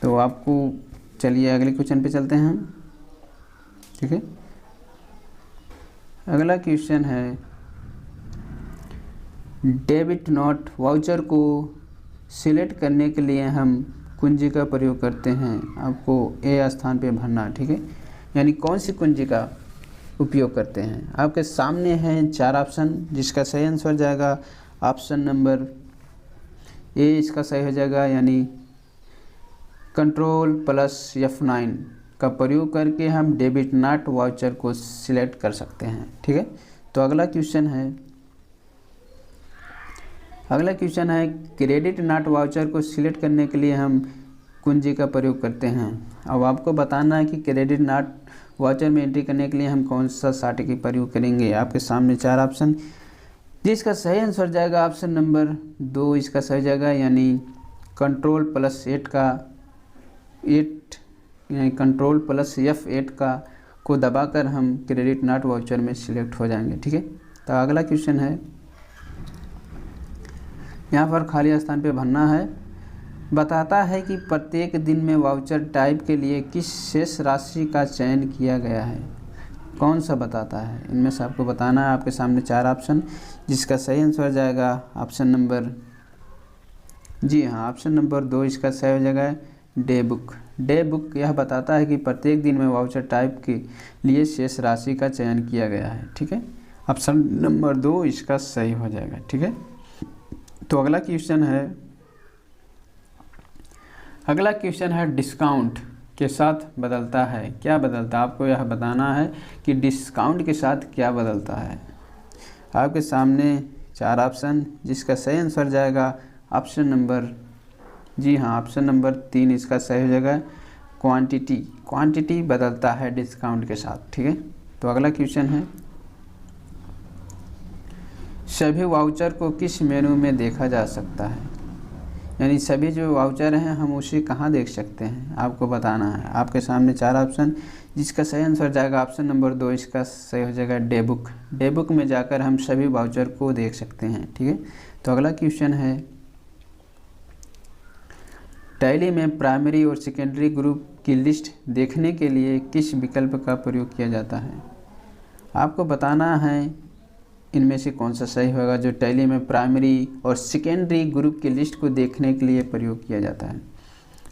तो आपको चलिए अगले क्वेश्चन पे चलते हैं। ठीक है, अगला क्वेश्चन है, डेबिट नोट वाउचर को सिलेक्ट करने के लिए हम कुंजी का प्रयोग करते हैं। आपको ए स्थान पे भरना। ठीक है, यानी कौन सी कुंजी का उपयोग करते हैं। आपके सामने हैं 4 ऑप्शन, जिसका सही आंसर जाएगा ऑप्शन नंबर ए इसका सही हो जाएगा, यानी Ctrl+F9 का प्रयोग करके हम डेबिट नॉट वाउचर को सिलेक्ट कर सकते हैं। ठीक है, तो अगला क्वेश्चन है क्रेडिट नॉट वाउचर को सिलेक्ट करने के लिए हम कुंजी का प्रयोग करते हैं। अब आपको बताना है कि क्रेडिट नॉट वाउचर में एंट्री करने के लिए हम कौन सा शॉर्ट की प्रयोग करेंगे। आपके सामने 4 ऑप्शन, जिसका सही आंसर जाएगा ऑप्शन नंबर 2 इसका सही जाएगा, यानी Ctrl+F8 को दबाकर हम क्रेडिट नॉट वाउचर में सिलेक्ट हो जाएंगे। ठीक है, तो अगला क्वेश्चन है, यहाँ पर खाली स्थान पे भरना है। बताता है कि प्रत्येक दिन में वाउचर टाइप के लिए किस शेष राशि का चयन किया गया है। कौन सा बताता है, इनमें से आपको बताना है। आपके सामने 4 ऑप्शन, जिसका सही आंसर जाएगा ऑप्शन नंबर, जी हाँ, ऑप्शन नंबर 2 इसका सही हो जाएगा डे बुक। डे बुक यह बताता है कि प्रत्येक दिन में वाउचर टाइप के लिए शेष राशि का चयन किया गया है। ठीक है, ऑप्शन नंबर 2 इसका सही हो जाएगा। ठीक है, तो अगला क्वेश्चन है डिस्काउंट के साथ बदलता है, क्या बदलता है, आपको यह बताना है कि डिस्काउंट के साथ क्या बदलता है। आपके सामने 4 ऑप्शन, जिसका सही आंसर जाएगा ऑप्शन नंबर, जी हाँ, ऑप्शन नंबर 3 इसका सही हो जाएगा क्वांटिटी बदलता है डिस्काउंट के साथ। ठीक है, तो अगला क्वेश्चन है सभी वाउचर को किस मेनू में देखा जा सकता है, यानी सभी जो वाउचर हैं हम उसे कहाँ देख सकते हैं, आपको बताना है। आपके सामने 4 ऑप्शन, जिसका सही आंसर जाएगा ऑप्शन नंबर 2 इसका सही हो जाएगा डे बुक। डे बुक में जाकर हम सभी वाउचर को देख सकते हैं। ठीक है, तो अगला क्वेश्चन है टैली में प्राइमरी और सेकेंडरी ग्रुप की लिस्ट देखने के लिए किस विकल्प का प्रयोग किया जाता है। आपको बताना है इनमें से कौन सा सही होगा जो टैली में प्राइमरी और सेकेंडरी ग्रुप की लिस्ट को देखने के लिए प्रयोग किया जाता है।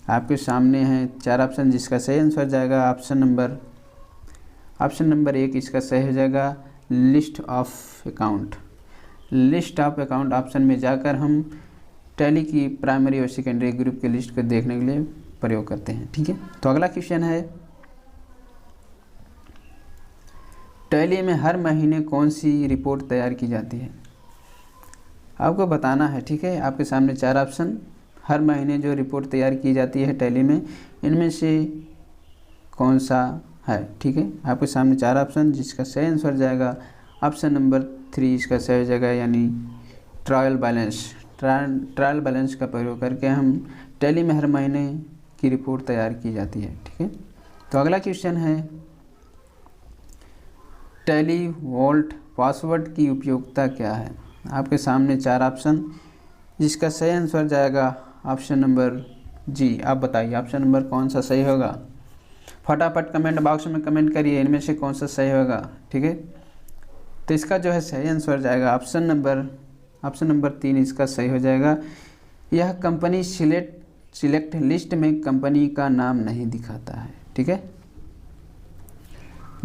आपके सामने हैं 4 ऑप्शन, जिसका सही आंसर जाएगा ऑप्शन नंबर 1 इसका सही हो जाएगा list of account. List of account option में जाकर हम टैली की प्राइमरी और सेकेंडरी ग्रुप की लिस्ट को देखने के लिए प्रयोग करते हैं। ठीक है, तो अगला क्वेश्चन है टैली में हर महीने कौन सी रिपोर्ट तैयार की जाती है, आपको बताना है। ठीक है, आपके सामने 4 ऑप्शन, हर महीने जो रिपोर्ट तैयार की जाती है टैली में, इनमें से कौन सा है। ठीक है, आपके सामने 4 ऑप्शन, जिसका सही आंसर जाएगा ऑप्शन नंबर 3 इसका सही हो जाएगा, यानी ट्रायल बैलेंस का प्रयोग करके हम टैली में हर महीने की रिपोर्ट तैयार की जाती है। ठीक है, तो अगला क्वेश्चन है टैली वॉल्ट पासवर्ड की उपयोगिता क्या है। आपके सामने 4 ऑप्शन, जिसका सही आंसर जाएगा ऑप्शन नंबर, जी आप बताइए ऑप्शन नंबर कौन सा सही होगा, फटाफट कमेंट बॉक्स में कमेंट करिए इनमें से कौन सा सही होगा। ठीक है, तो इसका जो है सही आंसर जाएगा ऑप्शन नंबर 3 इसका सही हो जाएगा। यह कंपनी सिलेक्ट लिस्ट में कंपनी का नाम नहीं दिखाता है। ठीक है,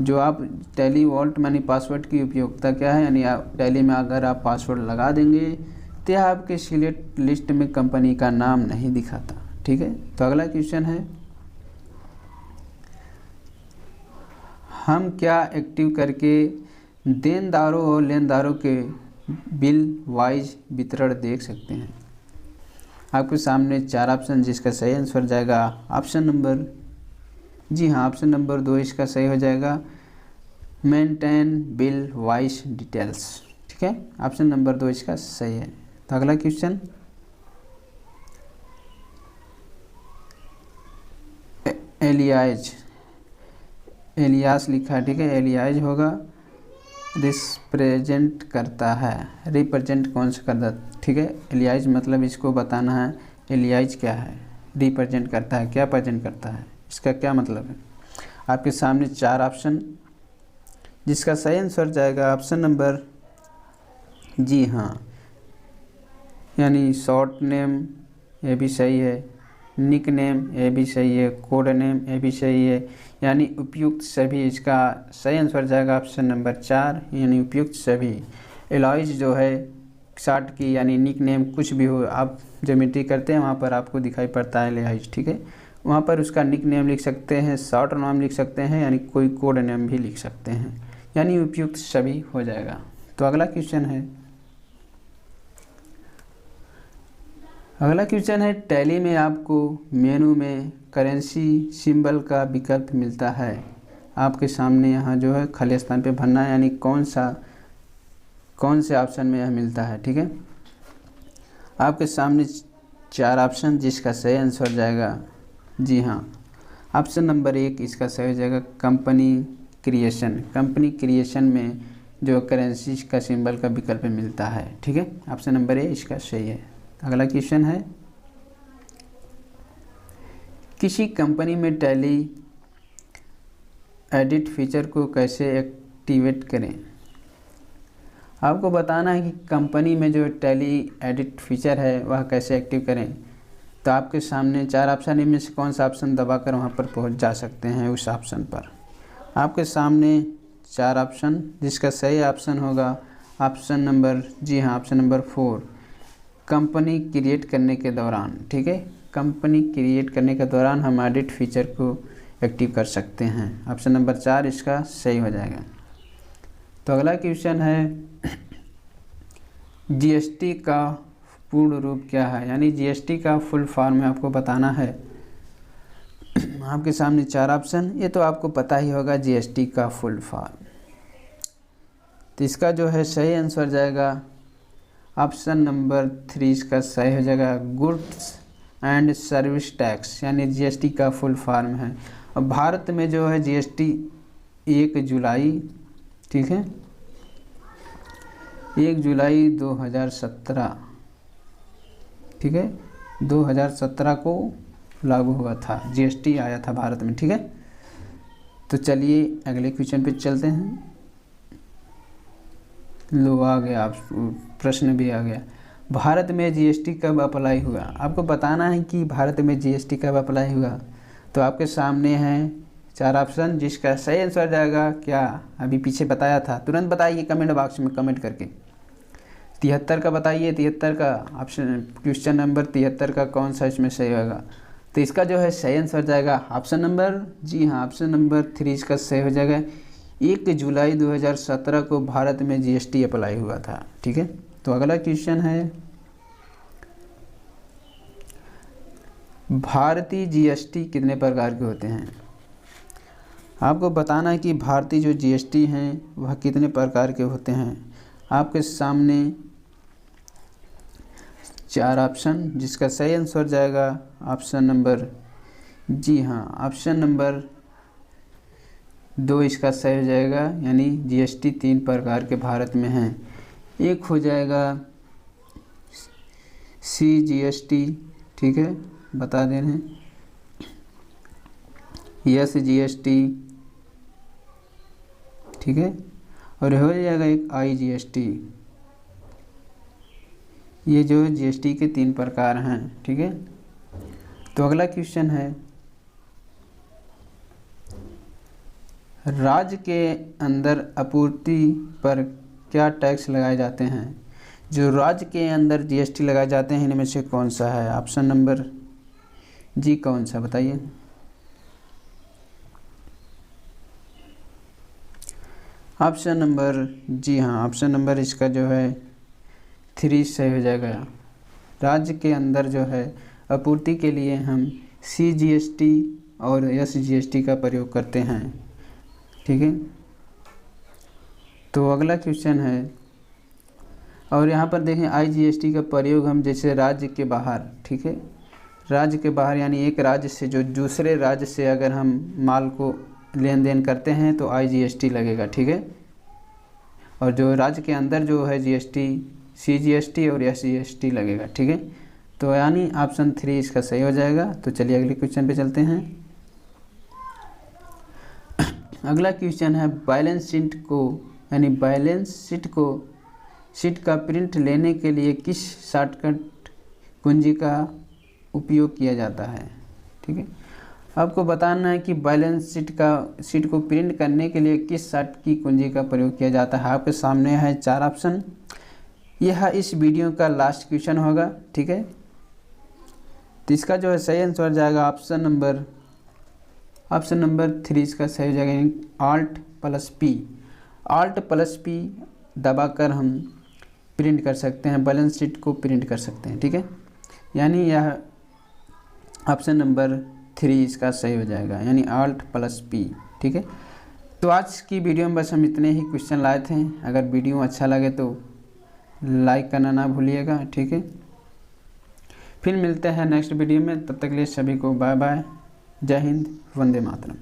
जो आप टैली वॉल्ट मनी पासवर्ड की उपयोगिता क्या है, यानी आप टैली में अगर आप पासवर्ड लगा देंगे तो यह आपके सिलेक्ट लिस्ट में कंपनी का नाम नहीं दिखाता। ठीक है, तो अगला क्वेश्चन है हम क्या एक्टिव करके देनदारों और लेनदारों के बिल वाइज वितरण देख सकते हैं। आपके सामने 4 ऑप्शन, जिसका सही आंसर जाएगा ऑप्शन नंबर, जी हाँ, ऑप्शन नंबर 2 इसका सही हो जाएगा मेंटेन बिल वाइज डिटेल्स। ठीक है, ऑप्शन नंबर 2 इसका सही है। तो अगला क्वेश्चन एलियास लिखा है। ठीक है, एलियाज होगा रिप्रेजेंट कौन सा करता है। ठीक है, एलियाज मतलब इसको बताना है एलियाज क्या है, रिप्रेजेंट करता है, क्या प्रेजेंट करता है, इसका क्या मतलब है। आपके सामने 4 ऑप्शन, जिसका सही आंसर जाएगा ऑप्शन नंबर, जी हाँ, यानी शॉर्ट नेम ये भी सही है, निक नेम ये भी सही है, कोड नेम ये भी सही है, यानी उपयुक्त सभी, इसका सही आंसर जाएगा ऑप्शन नंबर 4, यानी उपयुक्त सभी। एलॉयज जो है शॉर्ट की, यानी निक नेम कुछ भी हो, आप ज्योमेट्री करते हैं वहाँ पर आपको दिखाई पड़ता है एलॉयज। ठीक है, वहाँ पर उसका निक नेम लिख सकते हैं, शॉर्ट नाम लिख सकते हैं, यानी कोई कोड नेम भी लिख सकते हैं, यानी उपयुक्त सभी हो जाएगा। तो अगला क्वेश्चन है टैली में आपको मेनू में करेंसी सिंबल का विकल्प मिलता है। आपके सामने यहाँ जो है खाली स्थान पे भरना है, यानी कौन से ऑप्शन में यह मिलता है। ठीक है, आपके सामने 4 ऑप्शन, जिसका सही आंसर जाएगा, जी हाँ, ऑप्शन नंबर 1 इसका सही हो जाएगा कंपनी क्रिएशन में जो करेंसी का सिंबल का विकल्प मिलता है। ठीक है, ऑप्शन नंबर 1 इसका सही है। अगला क्वेश्चन है किसी कंपनी में टैली एडिट फीचर को कैसे एक्टिवेट करें। आपको बताना है कि कंपनी में जो टैली एडिट फीचर है वह कैसे एक्टिव करें। तो आपके सामने 4 ऑप्शन, इनमें से कौन सा ऑप्शन दबाकर वहां पर पहुंच जा सकते हैं उस ऑप्शन पर। आपके सामने 4 ऑप्शन, जिसका सही ऑप्शन होगा ऑप्शन नंबर, जी हाँ, ऑप्शन नंबर 4, कंपनी क्रिएट करने के दौरान। ठीक है, कंपनी क्रिएट करने के दौरान हम एडिट फीचर को एक्टिव कर सकते हैं। ऑप्शन नंबर 4 इसका सही हो जाएगा। तो अगला क्वेश्चन है जीएसटी का पूर्ण रूप क्या है, यानी जीएसटी का फुल फॉर्म आपको बताना है। आपके सामने 4 ऑप्शन, ये तो आपको पता ही होगा जीएसटी का फुल फॉर्म। तो इसका जो है सही आंसर जाएगा ऑप्शन नंबर 3, इसका सही हो जाएगा गुड्स एंड सर्विस टैक्स, यानी जीएसटी का फुल फॉर्म है। अब भारत में जो है जीएसटी 1 जुलाई, ठीक है, 1 जुलाई 2017, ठीक है, 2017 को लागू हुआ था, जीएसटी आया था भारत में। ठीक है, तो चलिए अगले क्वेश्चन पे चलते हैं। लो आ गया, आप प्रश्न भी आ गया। भारत में जीएसटी कब अप्लाई हुआ। आपको बताना है कि भारत में जीएसटी कब अप्लाई हुआ। तो आपके सामने हैं 4 ऑप्शन, जिसका सही आंसर जाएगा क्या, अभी पीछे बताया था, तुरंत बताइए कमेंट बॉक्स में कमेंट करके। 73 का बताइए, 73 का ऑप्शन, क्वेश्चन नंबर 73 का कौन सा इसमें सही होगा। तो इसका जो है सही आंसर जाएगा ऑप्शन नंबर, जी हाँ, ऑप्शन नंबर 3 इसका सही हो जाएगा। 1 जुलाई 2017 को भारत में जीएसटी अप्लाई हुआ था। ठीक है, तो अगला क्वेश्चन है भारतीय जीएसटी कितने प्रकार के होते हैं। आपको बताना है कि भारतीय जो जीएसटी हैं वह कितने प्रकार के होते हैं। आपके सामने 4 ऑप्शन, जिसका सही आंसर जाएगा ऑप्शन नंबर, जी हाँ, ऑप्शन नंबर 2 इसका सही हो जाएगा, यानी जीएसटी 3 प्रकार के भारत में हैं। एक हो जाएगा CGST, ठीक है, बता दे रहे हैं, SGST, ठीक है, और हो जाएगा एक IGST। ये जो जीएसटी के 3 प्रकार हैं। ठीक है, तो अगला क्वेश्चन है राज्य के अंदर आपूर्ति पर क्या टैक्स लगाए जाते हैं। जो राज्य के अंदर जीएसटी लगाए जाते हैं इनमें से कौन सा है। ऑप्शन नंबर, जी कौन सा बताइए। ऑप्शन नंबर, जी हाँ, ऑप्शन नंबर इसका जो है 3 सही हो जाएगा। राज्य के अंदर जो है आपूर्ति के लिए हम CGST और SGST का प्रयोग करते हैं। ठीक है, तो अगला क्वेश्चन है, और यहाँ पर देखें IGST का प्रयोग हम जैसे राज्य के बाहर, ठीक है, राज्य के बाहर यानी एक राज्य से जो दूसरे राज्य से अगर हम माल को लेन देन करते हैं तो IGST लगेगा। ठीक है, और जो राज्य के अंदर जो है GST, CGST और SGST लगेगा। ठीक है, तो यानी ऑप्शन 3 इसका सही हो जाएगा। तो चलिए अगले क्वेश्चन पे चलते हैं। अगला क्वेश्चन है बैलेंस शीट को, यानी बैलेंस शीट का प्रिंट लेने के लिए किस शॉर्टकट कुंजी का उपयोग किया जाता है। ठीक है, आपको बताना है कि बैलेंस शीट को प्रिंट करने के लिए किस शॉर्ट की कुंजी का प्रयोग किया जाता है। आपके सामने है 4 ऑप्शन, यह इस वीडियो का लास्ट क्वेश्चन होगा। ठीक है, तो इसका जो है सही आंसर जाएगा ऑप्शन नंबर 3 इसका सही हो जाएगा, Alt+P दबाकर हम प्रिंट कर सकते हैं, बैलेंस शीट को प्रिंट कर सकते हैं। ठीक है, यानी यह ऑप्शन नंबर 3 इसका सही हो जाएगा, यानी Alt+P। ठीक है, तो आज की वीडियो में बस हम इतने ही क्वेश्चन लाए थे। अगर वीडियो अच्छा लगे तो लाइक करना ना भूलिएगा। ठीक है, फिर मिलते हैं नेक्स्ट वीडियो में, तब तक के लिए सभी को बाय बाय, जय हिंद, वंदे मातरम।